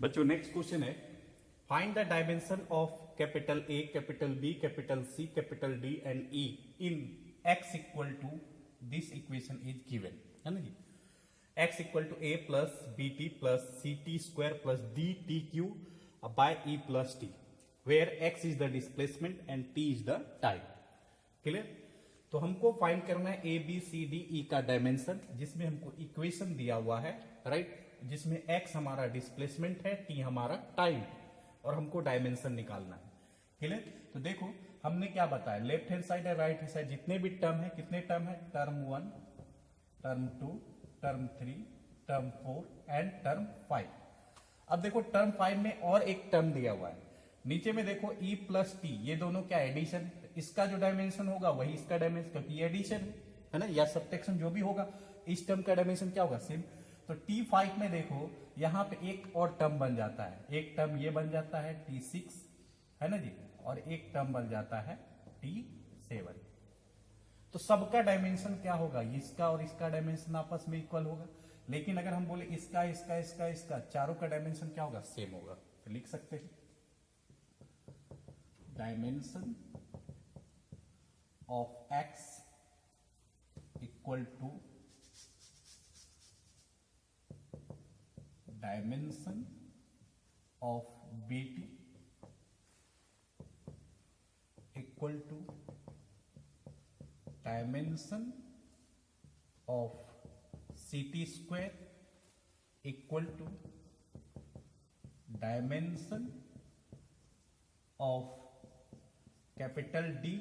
बच्चों next question है, find the dimension of capital A, capital B, capital C, capital D and E in X equal to this equation is given, है ना जी। X equal to A plus B T plus C T square plus D T cube by E plus T, where X is the displacement and T is the time. Clear. तो हमको find करना है A B C D E का dimension, जिसमें हमको equation दिया हुआ है, राइट, जिसमें x हमारा डिस्प्लेसमेंट है, t हमारा टाइम, और हमको डायमेंशन निकालना है। क्लियर। तो देखो हमने क्या बताया, लेफ्ट हैंड साइड है, राइट हैंड साइड, जितने भी टर्म है, कितने टर्म है, term 1, term 2, term 3, term 4 and term 5। अब देखो टर्म 5 में और एक टर्म दिया हुआ है, नीचे में देखो e प्लस टी, ये दोनों क्या एडिशन, इसका जो डायमेंशन होगा वही इसका डायमेंशन, क्योंकि एडिशन है ना, या सब्ट्रैक्शन जो भी होगा, इस टर्म का डायमेंशन क्या होगा, सेम। तो T5 में देखो यहां पे एक और टर्म बन जाता है, एक टर्म ये बन जाता है T6, है ना जी, और एक टर्म बन जाता है T7। तो सबका डायमेंशन क्या होगा, इसका और इसका डायमेंशन आपस में इक्वल होगा, लेकिन अगर हम बोले इसका इसका इसका इसका चारों का डायमेंशन क्या होगा, सेम होगा। तो लिख सकते हैं dimension of x equal to dimension of BT equal to dimension of CT square equal to dimension of capital D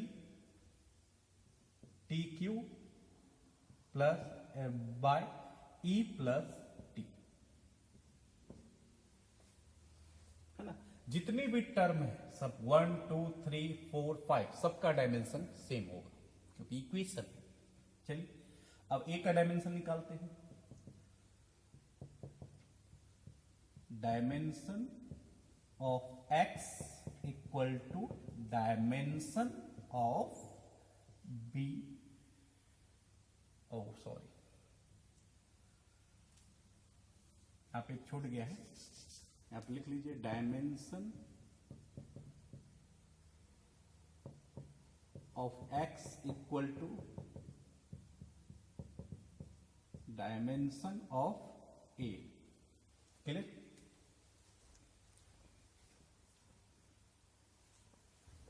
T cube plus by E plus T, है ना। जितनी भी टर्म है सब 1 2 3 4 5 सबका डायमेंशन सेम होगा, क्योंकि इक्वेशन है। चलिए अब ए का डायमेंशन निकालते हैं, dimension of x equal to dimension of B, oh sorry यहां पे छूट गया है, यहां पे लिख लीजिए dimension of x equal to dimension of A. Clear.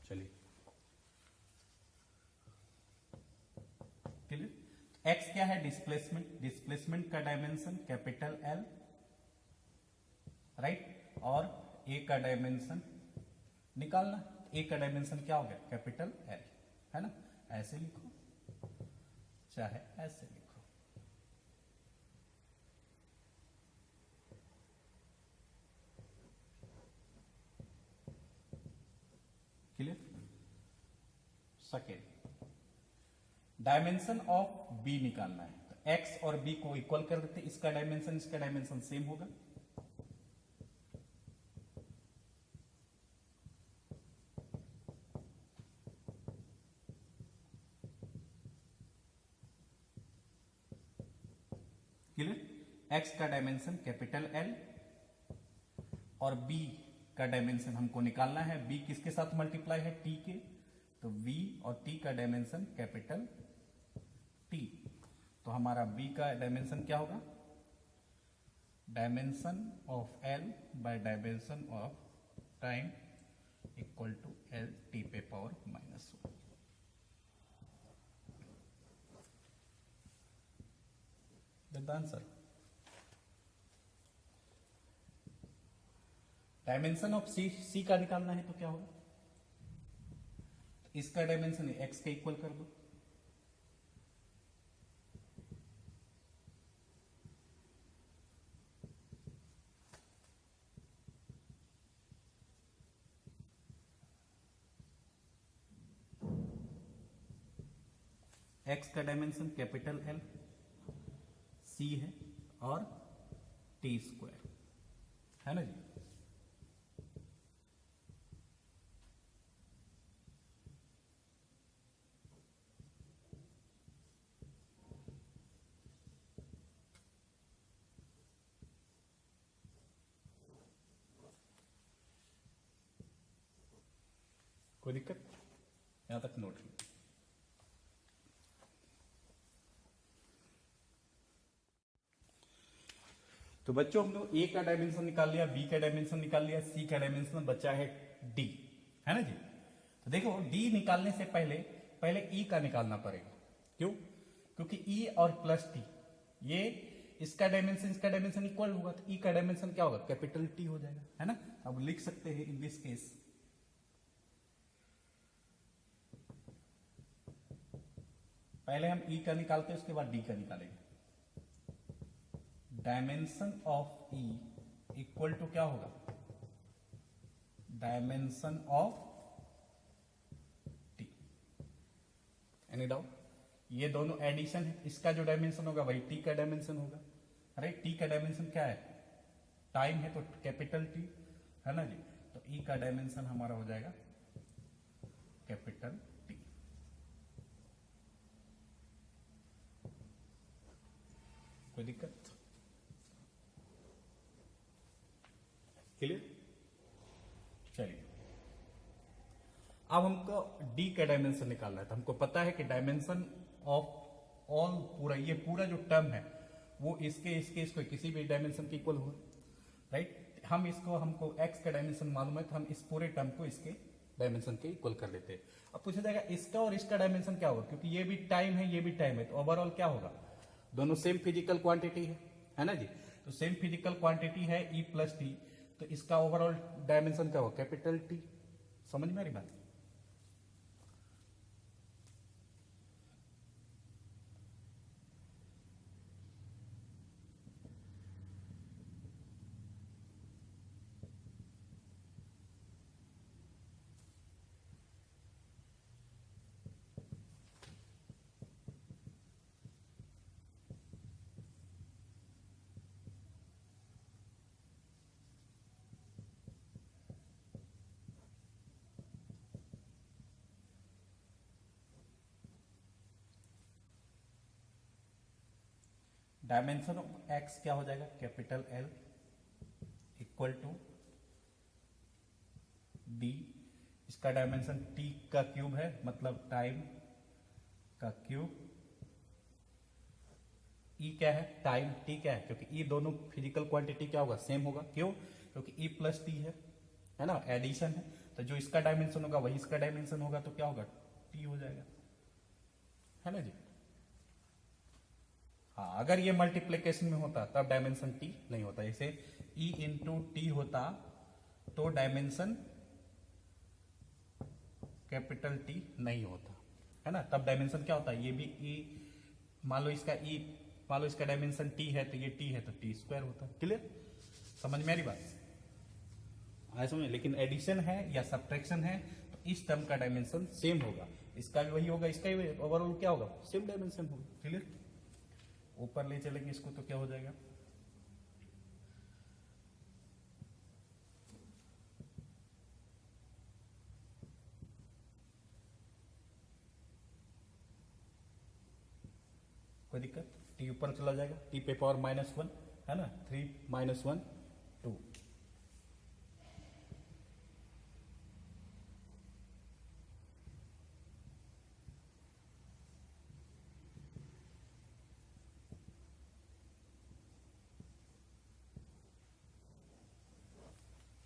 चलिए क्लियर। एक्स क्या है, डिस्प्लेसमेंट, डिस्प्लेसमेंट का डायमेंशन कैपिटल एल, राइट, और ए का डायमेंशन निकालना, ए का डायमेंशन क्या हो गया, कैपिटल एल, है ना। ऐसे लिखो चाहे ऐसे लिखो। Clear. Second dimension of B निकालना है, तो एक्स और बी को इक्वल कर देते, इसका डायमेंशन सेम होगा, क्लियर। एक्स का डायमेंशन कैपिटल एल और बी का डायमेंशन हमको निकालना है, बी किसके साथ मल्टीप्लाई है, टी के, तो v और t का डायमेंशन कैपिटल T, तो हमारा b का डायमेंशन क्या होगा, dimension of l by dimension of time equal to L T पे power -1। The answer, dimension of C का निकालना है तो क्या होगा, इसका डायमेंशन एक्स के इक्वल कर दो, एक्स का डायमेंशन कैपिटल एल, सी है और टी स्क्वायर, है ना जी। कोई दिक्कत? यहां तक नोट। तो बच्चों हम लोग ए का डायमेंशन निकाल लिया, बी का डायमेंशन निकाल लिया, सी का डायमेंशन बचा है डी, है ना जी। तो देखो डी निकालने से पहले पहले ई का निकालना पड़ेगा। क्यों? क्योंकि ई और प्लस टी ये इसका डायमेंशन इक्वल होगा, तो ई का डायमेंशन क्या होगा? कैपिटल टी हो जाएगा, है ना। अब लिख सकते हैं इन दिस केस पहले हम ई का निकालते हैं, उसके बाद डी का निकालेंगे। Dimension of E equal to क्या होगा? Dimension of T. Any doubt? ये दोनों एडिशन है, इसका जो डायमेंशन होगा वही टी का डायमेंशन होगा। अरे टी का डायमेंशन क्या है? टाइम है, तो कैपिटल टी, है ना जी। तो ई का डायमेंशन हमारा हो जाएगा कैपिटल टी। कोई दिक्कत? क्लियर? चलिए अब हमको डी का डायमेंशन निकालना है। तो हमको पता है कि डायमेंशन ऑफ ऑल पूरा जो टर्म है वो इसको किसी भी डायमेंशन के इक्वल हो, राइट। हमको एक्स का डायमेंशन मालूम है, तो हम इस पूरे टर्म को इसके डायमेंशन के इक्वल कर लेते हैं। अब पूछा जाएगा इसका और इसका डायमेंशन क्या होगा, क्योंकि ये भी टाइम है ये भी टाइम है, तो ओवरऑल क्या होगा? दोनों सेम फिजिकल क्वांटिटी है ना जी। तो सेम फिजिकल क्वांटिटी है ई प्लस टी, तो इसका ओवरऑल डायमेंशन क्या होगा? Capital T. समझ में आ रही बात? डायमेंशन ऑफ एक्स क्या हो जाएगा? Capital L equal to D. इसका डायमेंशन टी का क्यूब है, मतलब टाइम का क्यूब। ई क्या है? टाइम। टी क्या है? क्योंकि ई दोनों फिजिकल क्वांटिटी क्या होगा? सेम होगा। क्यों? क्योंकि ई प्लस टी है ना, एडिशन है। तो जो इसका डायमेंशन होगा वही इसका डायमेंशन होगा, तो क्या होगा? टी हो जाएगा, है ना जी। हाँ, अगर ये मल्टीप्लीकेशन में होता तब डायमेंशन टी नहीं होता। जैसे ई इंटू टी होता तो डायमेंशन कैपिटल टी नहीं होता, है ना। तब डायमेंशन क्या होता है? ये भी ई, मान लो इसका डायमेंशन टी है, तो ये टी है तो टी स्क्वायर होता है। क्लियर? समझ में आ रही बात? आया समझ? लेकिन एडिशन है या सब्ट्रैक्शन है तो इस टर्म का डायमेंशन सेम होगा, इसका भी वही होगा, इसका भी ओवरऑल क्या होगा? सेम डायमेंशन होगा। क्लियर? ऊपर ले चलेंगे इसको तो क्या हो जाएगा? कोई दिक्कत? टी ऊपर चला जाएगा, टी पे पावर -1, है ना। 3 - 1 2।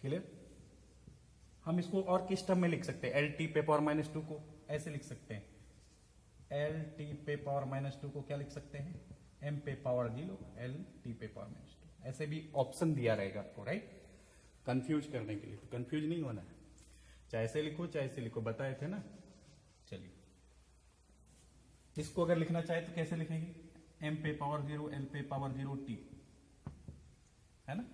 क्लियर? हम इसको और किस टर्म में लिख सकते हैं? एल टी पे पावर -2 को ऐसे लिख सकते हैं। एल टी पे पावर -2 को क्या लिख सकते हैं? एम पे पावर 0 एल टी पे पावर -2। ऐसे भी ऑप्शन दिया रहेगा आपको, राइट, कंफ्यूज करने के लिए। तो कंफ्यूज नहीं होना है, चाहे ऐसे लिखो चाहे ऐसे लिखो, बताए थे ना। चलिए इसको अगर लिखना चाहे तो कैसे लिखेंगे? एम पे पावर 0 एल पे पावर 0 टी, है ना।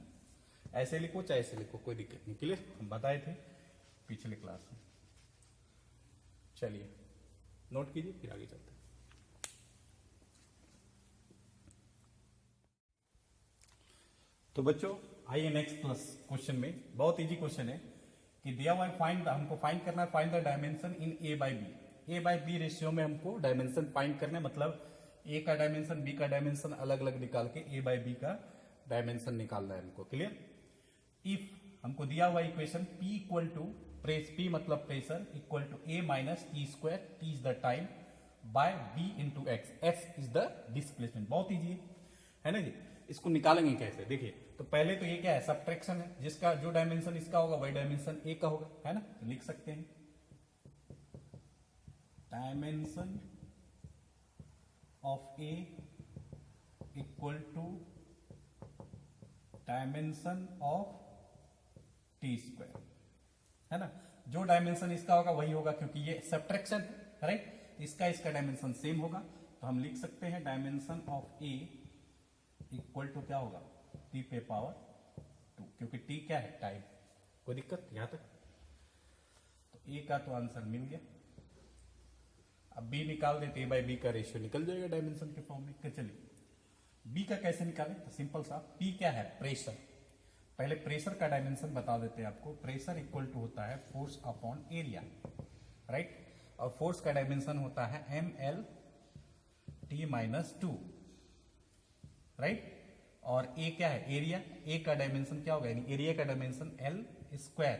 ऐसे लिखो चाहे ऐसे लिखो, कोई दिक्कत नहीं। क्लियर? हम बताए थे पिछले क्लास में। चलिए नोट कीजिए, फिर आगे चलते हैं। तो बच्चों आइए नेक्स्ट क्वेश्चन में। बहुत इजी क्वेश्चन है कि दिया हुआ हमको फाइंड करना है, find the dimension in A by B. A by B ratio में हमको डायमेंशन फाइंड करना है, मतलब ए का डायमेंशन बी का डायमेंशन अलग अलग निकाल के ए बाई बी का डायमेंशन निकालना है हमको। क्लियर? इफ हमको दिया हुआ equation P equal to press P मतलब pressure equal to A minus T square, T is the time, by B into x, x is the displacement. बहुत easy है ना जी। इसको निकालेंगे कैसे, देखिए तो पहले तो ये क्या है, सब्ट्रैक्शन है, जिसका जो डायमेंशन इसका होगा वही डायमेंशन ए का होगा, है ना। तो लिख सकते हैं dimension of A equal to dimension of T square, है ना। जो डायमेंशन इसका होगा वही होगा, क्योंकि ये सब्ट्रैक्शन है, राइट। इसका डायमेंशन सेम होगा, तो हम लिख सकते हैं dimension of A equal to क्या होगा, टी पे पावर 2, क्योंकि टी क्या है, टाइम। कोई दिक्कत यहां तक? तो ए का तो आंसर मिल गया। अब बी निकाल देते, ए बाई बी का रेशियो निकल जाएगा डायमेंशन के फॉर्म में। चलिए बी का कैसे निकालें, तो सिंपल सा, पी क्या है, प्रेशर। पहले प्रेशर का डायमेंशन बता देते हैं आपको। प्रेशर इक्वल टू होता है फोर्स अपॉन एरिया, राइट। और फोर्स का डायमेंशन होता है M L T minus 2, right. और ए क्या है, एरिया। ए का डायमेंशन क्या होगा, यानी एरिया का डायमेंशन एल स्क्वायर।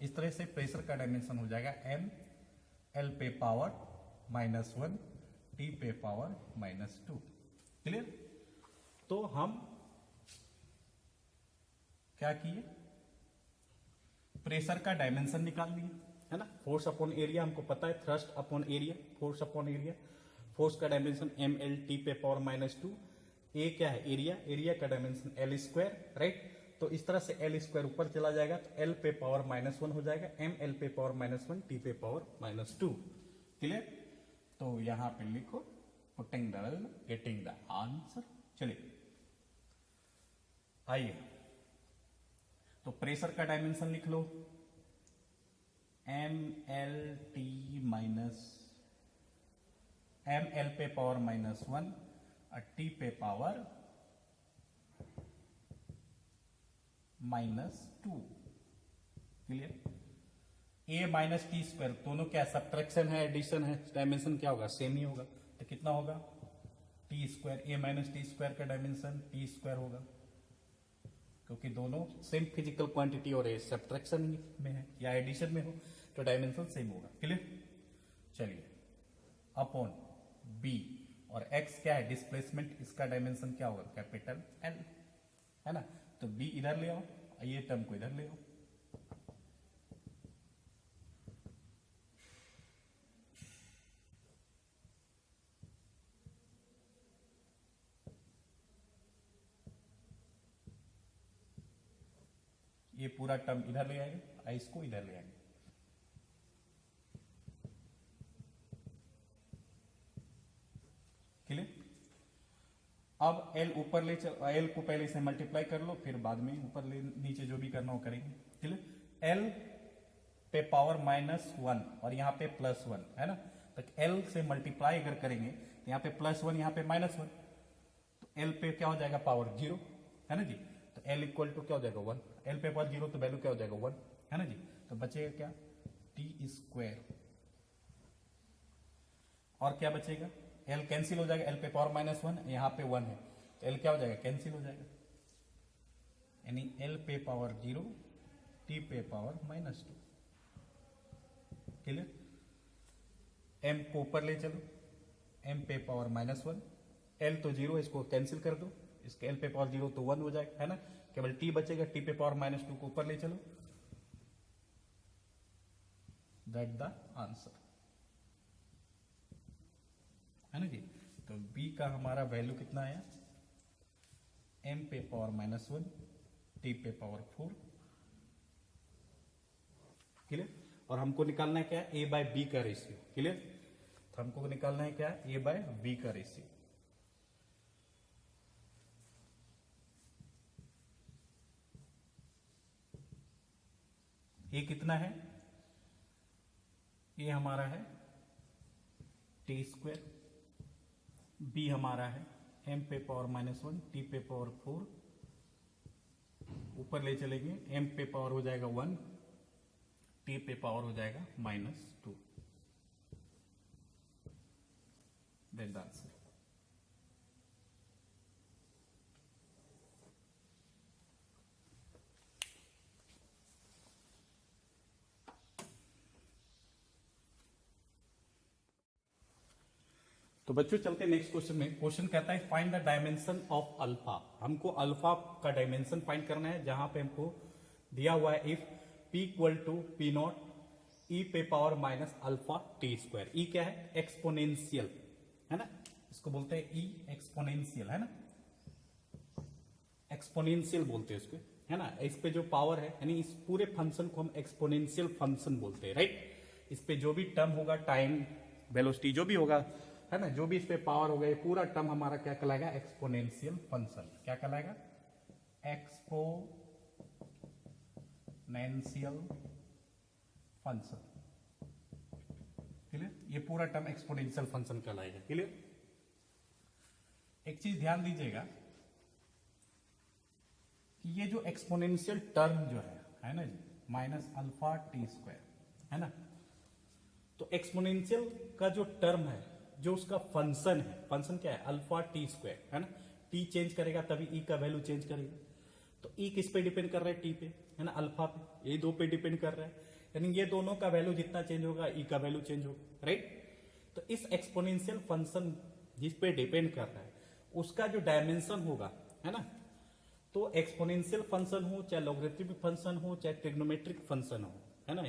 इस तरह से प्रेशर का डायमेंशन हो जाएगा एम एल पे पावर -1 टी पे पावर -2। क्लियर? तो हम क्या किए, प्रेशर का डायमेंशन निकाल लिए, है ना। फोर्स अपॉन एरिया हमको पता है, thrust upon area, force upon area. Force का डायमेंशन एम एल टी पे पावर -2। ए क्या है, एरिया। एरिया का डायमेंशन एल स्क्वायर, राइट। तो इस तरह से एल स्क्वायर ऊपर चला जाएगा, तो एल पे पावर -1 हो जाएगा, एम एल पे पावर -1 टी पे पावर -2। क्लियर? तो यहां पे लिखो putting the value, getting the answer. चलिए आइए, तो प्रेशर का डायमेंशन लिख लो, M L T minus M L पे पावर -1 और टी पे power -2। Clear? A minus T square, दोनों क्या सब्ट्रैक्शन है, एडिशन है, डायमेंशन क्या होगा, सेम ही होगा। तो कितना होगा, टी स्क्वायर। ए माइनस टी स्क्वायर का डायमेंशन टी स्क्वायर होगा, क्योंकि दोनों सेम फिजिकल क्वांटिटी और सब्ट्रैक्शन में है या एडिशन में हो तो डायमेंशन सेम होगा। क्लियर? चलिए अपॉन बी, और x क्या है, डिस्प्लेसमेंट, इसका डायमेंशन क्या होगा, कैपिटल L, है ना। तो b इधर ले आओ, ये टर्म को इधर ले आओ। ये पूरा टर्म इधर ले आएंगे, इसको इधर ले आएंगे। क्लियर? अब L ऊपर ले चल, L को पहले से मल्टीप्लाई कर लो, फिर बाद में ऊपर ले नीचे जो भी करना हो करेंगे। क्लियर? L पे पावर -1 और यहाँ पे +1, है ना। तो L से मल्टीप्लाई अगर करेंगे तो यहाँ पे +1, यहाँ पे -1, तो L पे क्या हो जाएगा, पावर 0, है ना जी। तो L इक्वल टू क्या हो जाएगा, 1। L पे पावर 0 तो वैल्यू क्या हो जाएगा, 1, है ना जी। तो बचेगा क्या, टी स्क्वायर, और क्या बचेगा, L कैंसिल हो जाएगा, L पे पावर -1, यहाँ पे 1 है, तो L क्या हो जाएगा, कैंसिल हो जाएगा, यानी L पे पावर 0 T पे पावर -2। क्लियर? M को ऊपर ले चलो, M पे पावर -1, L तो 0, इसको कैंसिल कर दो, इसके L पे पावर 0 तो 1 हो जाएगा, है ना। केवल T बचेगा, T पे पावर -2 को ऊपर ले चलो, दैट द आंसर, है ना जी। तो B का हमारा वैल्यू कितना आया, M पे पावर -1 T पे पावर 4। क्लियर? और हमको निकालना है क्या, A बाय B का रेशियो। क्लियर? तो हमको निकालना है क्या, A बाय B का रेशियो। A कितना है, A हमारा है टी स्क्वायर, B हमारा है M पे पावर -1 T पे पावर 4, ऊपर ले चलेंगे, M पे पावर हो जाएगा 1, T पे पावर हो जाएगा -2। That the answer. तो बच्चों चलते नेक्स्ट क्वेश्चन में। क्वेश्चन कहता है find the dimension of alpha. हमको अल्फा का डायमेंशन फाइंड करना है, जहां पे हमको दिया हुआ है if p equal to P not E पे power minus alpha T square. E क्या है? एक्सपोनेंशियल है ना, इसको बोलते हैं ई एक्सपोनेंशियल है ना, एक्सपोनेंशियल बोलते हैं इसको है ना। इस पे जो पावर है यानी इस पूरे फंक्शन को हम एक्सपोनेंशियल फंक्शन बोलते हैं, राइट। इस पे जो भी टर्म होगा, टाइम वेलोसिटी जो भी होगा है ना, जो भी इस पे पावर होगा, ये पूरा टर्म हमारा क्या कहलाएगा? Exponential function. क्या कहलाएगा? Exponential function. क्लियर? ये पूरा टर्म एक्सपोनेंशियल फंक्शन कहलाएगा। क्लियर? एक चीज ध्यान दीजिएगा कि ये जो एक्सपोनेंशियल टर्म जो है ना जी, माइनस अल्फा टी स्क्वायर है ना, तो एक्सपोनेंशियल का जो टर्म है, जो उसका फंक्शन है, फंक्शन क्या है? अल्फा टी स्क्वायर है ना। टी चेंज करेगा तभी ई का वैल्यू चेंज करेगा। तो ई किस पे डिपेंड कर रहा है? टी पे है ना, अल्फा पे। ये दो पे डिपेंड कर रहा है, यानी ये दोनों का वैल्यू जितना चेंज होगा ई का वैल्यू चेंज होगा, राइट। तो इस एक्सपोनेंशियल फंक्शन जिस पे डिपेंड कर रहा है उसका जो डायमेंशन होगा है ना, तो एक्सपोनेंशियल फंक्शन हो चाहे लॉगरिथमिक फंक्शन हो चाहे ट्रिग्नोमेट्रिक फंक्शन हो है ना,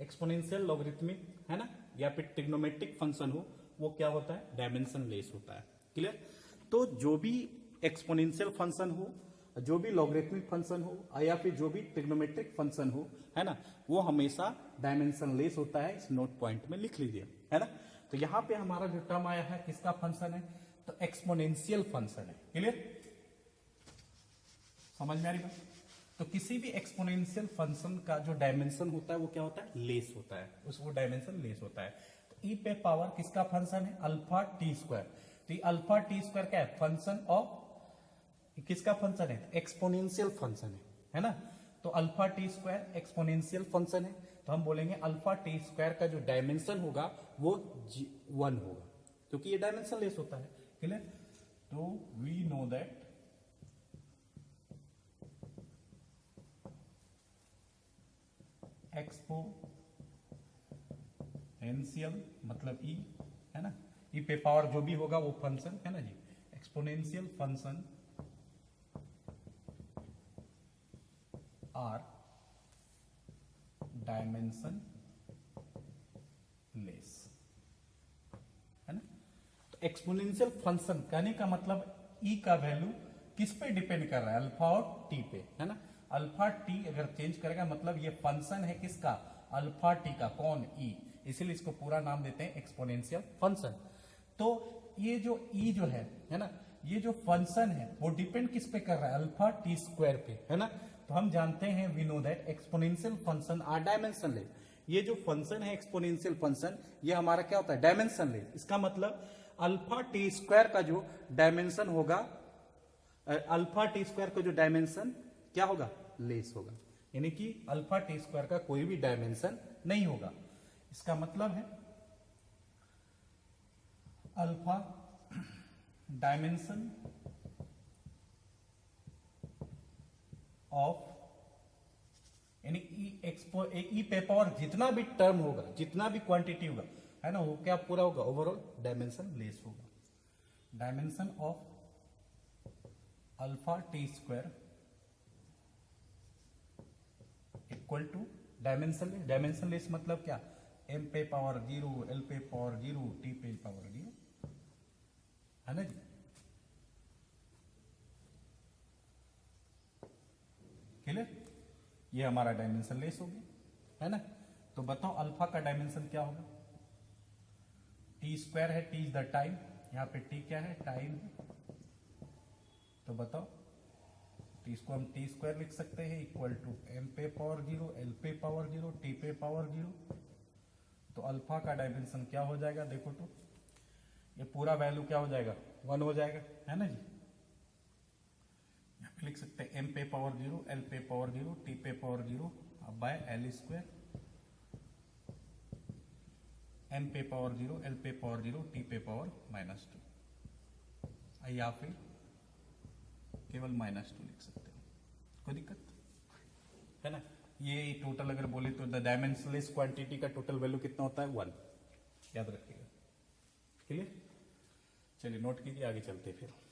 एक्सपोनेंशियल लॉगरिथमिक है ना या फिर ट्रिग्नोमेट्रिक फंक्शन हो, वो क्या होता है? डायमेंशन लेस होता है। क्लियर? तो जो भी एक्सपोनेंशियल फंक्शन हो, जो भी लॉगरिथमिक फंक्शन हो या फिर जो भी ट्रिग्नोमेट्रिक फंक्शन हो है ना, वो हमेशा डायमेंशन लेस होता है। इस नोट पॉइंट में लिख लीजिए है ना। तो यहां पे हमारा जो टर्म आया है किसका फंक्शन है? तो एक्सपोनेंशियल फंक्शन है। क्लियर? समझ में आ रही बात? तो किसी भी एक्सपोनेंशियल फंक्शन का जो डायमेंशन होता है वो क्या होता है? लेस होता है, उसको डायमेंशन लेस होता है। तो ई पे पावर किसका फंक्शन है? Alpha T square. तो अल्फा टी स्क्वायर क्या है? फंक्शन ऑफ किसका फंक्शन है? एक्सपोनेंशियल फंक्शन है ना। तो alpha T square exponential function है, तो हम बोलेंगे अल्फा टी स्क्वायर का जो डायमेंशन होगा वो 1 होगा, क्योंकि ये डायमेंशन लेस होता है। क्लियर? तो वी नो दैट एक्सपोनेंशियल मतलब ई है ना, ई पे पावर जो भी होगा वो फंक्शन है ना जी, exponential function are dimensionless है ना। तो एक्सपोनेंशियल फंक्शन कहने का मतलब ई का वैल्यू किस पे डिपेंड कर रहा है? अल्फा और टी पे है ना। अल्फा टी अगर चेंज करेगा मतलब ये फंक्शन है किसका? अल्फा टी का। कौन? ई। इसीलिए इसको पूरा नाम देते हैं एक्सपोनेंशियल फंक्शन। तो ये जो ई जो है ना, ये जो फंक्शन है वो डिपेंड किस पे कर रहा है? अल्फा टी स्क्वायर पे है ना। तो हम जानते हैं we know that exponential function are dimensionless. ये जो फंक्शन है एक्सपोनेंशियल फंक्शन, ये हमारा क्या होता है? Dimension less. इसका मतलब अल्फा टी स्क्वायर का जो डायमेंशन होगा, अल्फा टी स्क्वायर का जो डायमेंशन क्या होगा? लेस होगा, यानी कि अल्फा टी स्क्वायर का कोई भी डायमेंशन नहीं होगा। इसका मतलब है अल्फा डायमेंशन ऑफ यानी ई पे पावर जितना भी टर्म होगा, जितना भी क्वांटिटी होगा है ना, वो क्या पूरा होगा? ओवरऑल डायमेंशन लेस होगा। Dimension of alpha T square equal to dimensionless मतलब क्या? एम पे पावर 0, एल पे पावर 0, टी पे पावर 0 है ना जी। क्लियर? ये हमारा डायमेंशन लेस हो गया है ना। तो बताओ अल्फा का डायमेंशन क्या होगा? टी स्क्वायर है, टी इज द टाइम, यहां पे टी क्या है? टाइम है। तो बताओ टी इसको हम टी स्क्वायर लिख सकते हैं इक्वल टू एम पे पावर 0, एल पे पावर 0, टी पे पावर 0। तो अल्फा का डायमेंशन क्या हो जाएगा? देखो तो ये पूरा वैल्यू क्या हो जाएगा? 1 हो जाएगा है ना जी। यहाँ पे लिख सकते हैं एम पे पावर 0, एल पे पावर 0, टी पे power 0 by L square, M पे पावर 0, एल पे पावर 0, टी पे पावर -2, या फिर केवल -2 लिख सकते हैं, कोई दिक्कत है ना। ये टोटल अगर बोले तो द डायमेंशनलेस क्वांटिटी का टोटल वैल्यू कितना होता है? 1, याद रखिएगा। क्लियर? चलिए नोट कीजिए, आगे चलते फिर।